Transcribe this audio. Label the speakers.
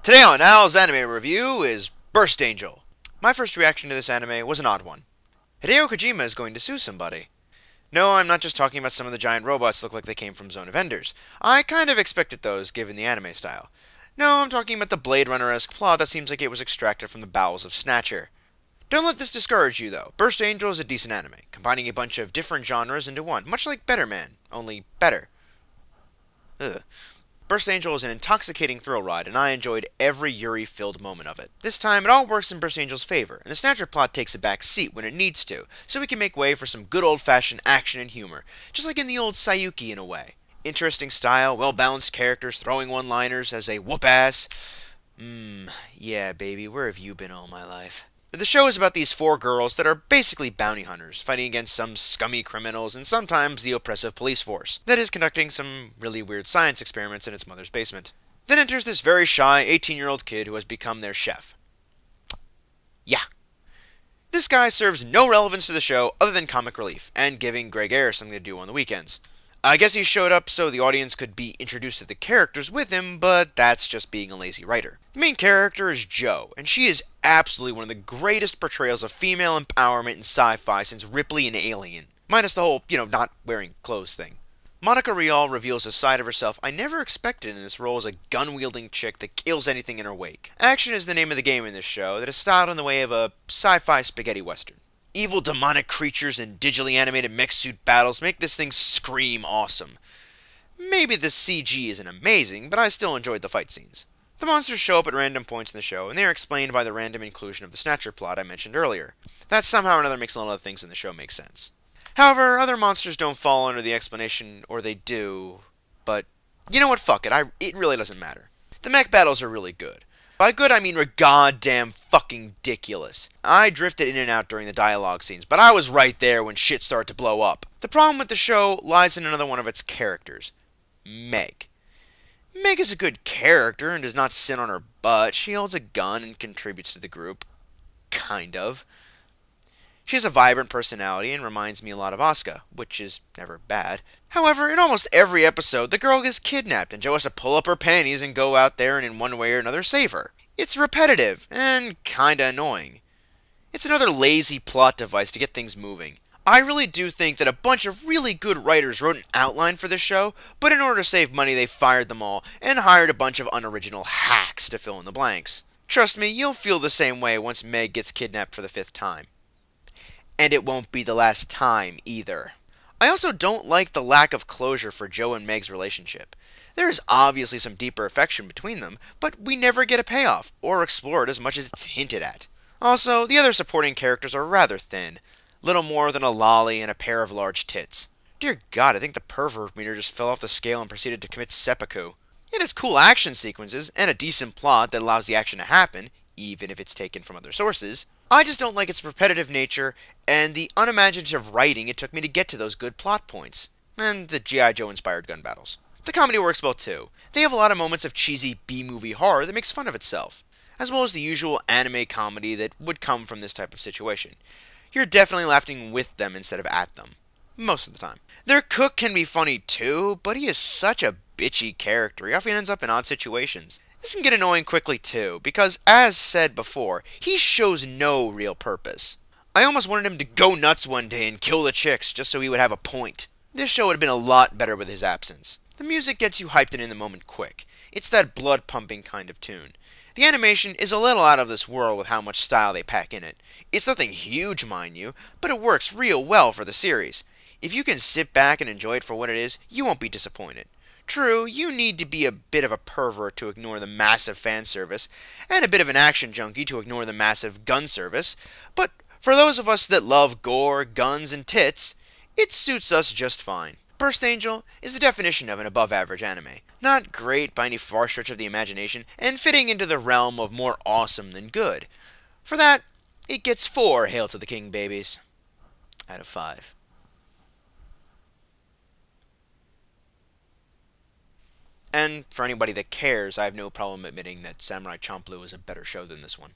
Speaker 1: Today on Al's anime review is Burst Angel. My first reaction to this anime was an odd one. Hideo Kojima is going to sue somebody. No, I'm not just talking about some of the giant robots that look like they came from Zone of Enders. I kind of expected those, given the anime style. No, I'm talking about the Blade Runner-esque plot that seems like it was extracted from the bowels of Snatcher. Don't let this discourage you, though. Burst Angel is a decent anime, combining a bunch of different genres into one, much like Better Man, only better. Ugh. Burst Angel is an intoxicating thrill ride, and I enjoyed every Yuri-filled moment of it. This time, it all works in Burst Angel's favor, and the Snatcher plot takes a back seat when it needs to, so we can make way for some good old-fashioned action and humor, just like in the old Sayuki in a way. Interesting style, well-balanced characters, throwing one-liners as they whoop ass. Yeah, baby, where have you been all my life? The show is about these four girls that are basically bounty hunters, fighting against some scummy criminals and sometimes the oppressive police force that is conducting some really weird science experiments in its mother's basement. Then enters this very shy 18-year-old kid who has become their chef. Yeah. This guy serves no relevance to the show other than comic relief and giving Greg Ayres something to do on the weekends. I guess he showed up so the audience could be introduced to the characters with him, but that's just being a lazy writer. The main character is Jo, and she is absolutely one of the greatest portrayals of female empowerment in sci-fi since Ripley in Alien. Minus the whole, not wearing clothes thing. Monica Rial reveals a side of herself I never expected in this role as a gun-wielding chick that kills anything in her wake. Action is the name of the game in this show that is styled in the way of a sci-fi spaghetti western. Evil demonic creatures and digitally animated mech suit battles make this thing scream awesome. Maybe the CG isn't amazing, but I still enjoyed the fight scenes. The monsters show up at random points in the show, and they are explained by the random inclusion of the Snatcher plot I mentioned earlier. That somehow or another makes a lot of things in the show make sense. However, other monsters don't fall under the explanation, or they do, but you know what, fuck it, it really doesn't matter. The mech battles are really good. By good, I mean goddamn fucking ridiculous. I drifted in and out during the dialogue scenes, but I was right there when shit started to blow up. The problem with the show lies in another one of its characters, Meg. Meg is a good character and does not sit on her butt. She holds a gun and contributes to the group. Kind of. She has a vibrant personality and reminds me a lot of Asuka, which is never bad. However, in almost every episode, the girl gets kidnapped and Jo has to pull up her panties and go out there and in one way or another save her. It's repetitive and kinda annoying. It's another lazy plot device to get things moving. I really do think that a bunch of really good writers wrote an outline for this show, but in order to save money they fired them all and hired a bunch of unoriginal hacks to fill in the blanks. Trust me, you'll feel the same way once Meg gets kidnapped for the 5th time. And it won't be the last time, either. I also don't like the lack of closure for Jo and Meg's relationship. There is obviously some deeper affection between them, but we never get a payoff, or explore it as much as it's hinted at. Also, the other supporting characters are rather thin. Little more than a lolly and a pair of large tits. Dear God, I think the pervert meter just fell off the scale and proceeded to commit seppuku. It has cool action sequences, and a decent plot that allows the action to happen, even if it's taken from other sources. I just don't like its repetitive nature and the unimaginative writing it took me to get to those good plot points. And the G.I. Joe inspired gun battles. The comedy works well too. They have a lot of moments of cheesy B-movie horror that makes fun of itself, as well as the usual anime comedy that would come from this type of situation. You're definitely laughing with them instead of at them. Most of the time. Their cook can be funny too, but he is such a bitchy character. He often ends up in odd situations. This can get annoying quickly too, because, as said before, he shows no real purpose. I almost wanted him to go nuts one day and kill the chicks, just so he would have a point. This show would have been a lot better with his absence. The music gets you hyped and in the moment quick. It's that blood-pumping kind of tune. The animation is a little out of this world with how much style they pack in it. It's nothing huge, mind you, but it works real well for the series. If you can sit back and enjoy it for what it is, you won't be disappointed. True, you need to be a bit of a pervert to ignore the massive fan service, and a bit of an action junkie to ignore the massive gun service, but for those of us that love gore, guns, and tits, it suits us just fine. Burst Angel is the definition of an above-average anime. Not great by any far stretch of the imagination, and fitting into the realm of more awesome than good. For that, it gets 4 Hail to the King babies out of 5. And for anybody that cares, I have no problem admitting that Samurai Champloo is a better show than this one.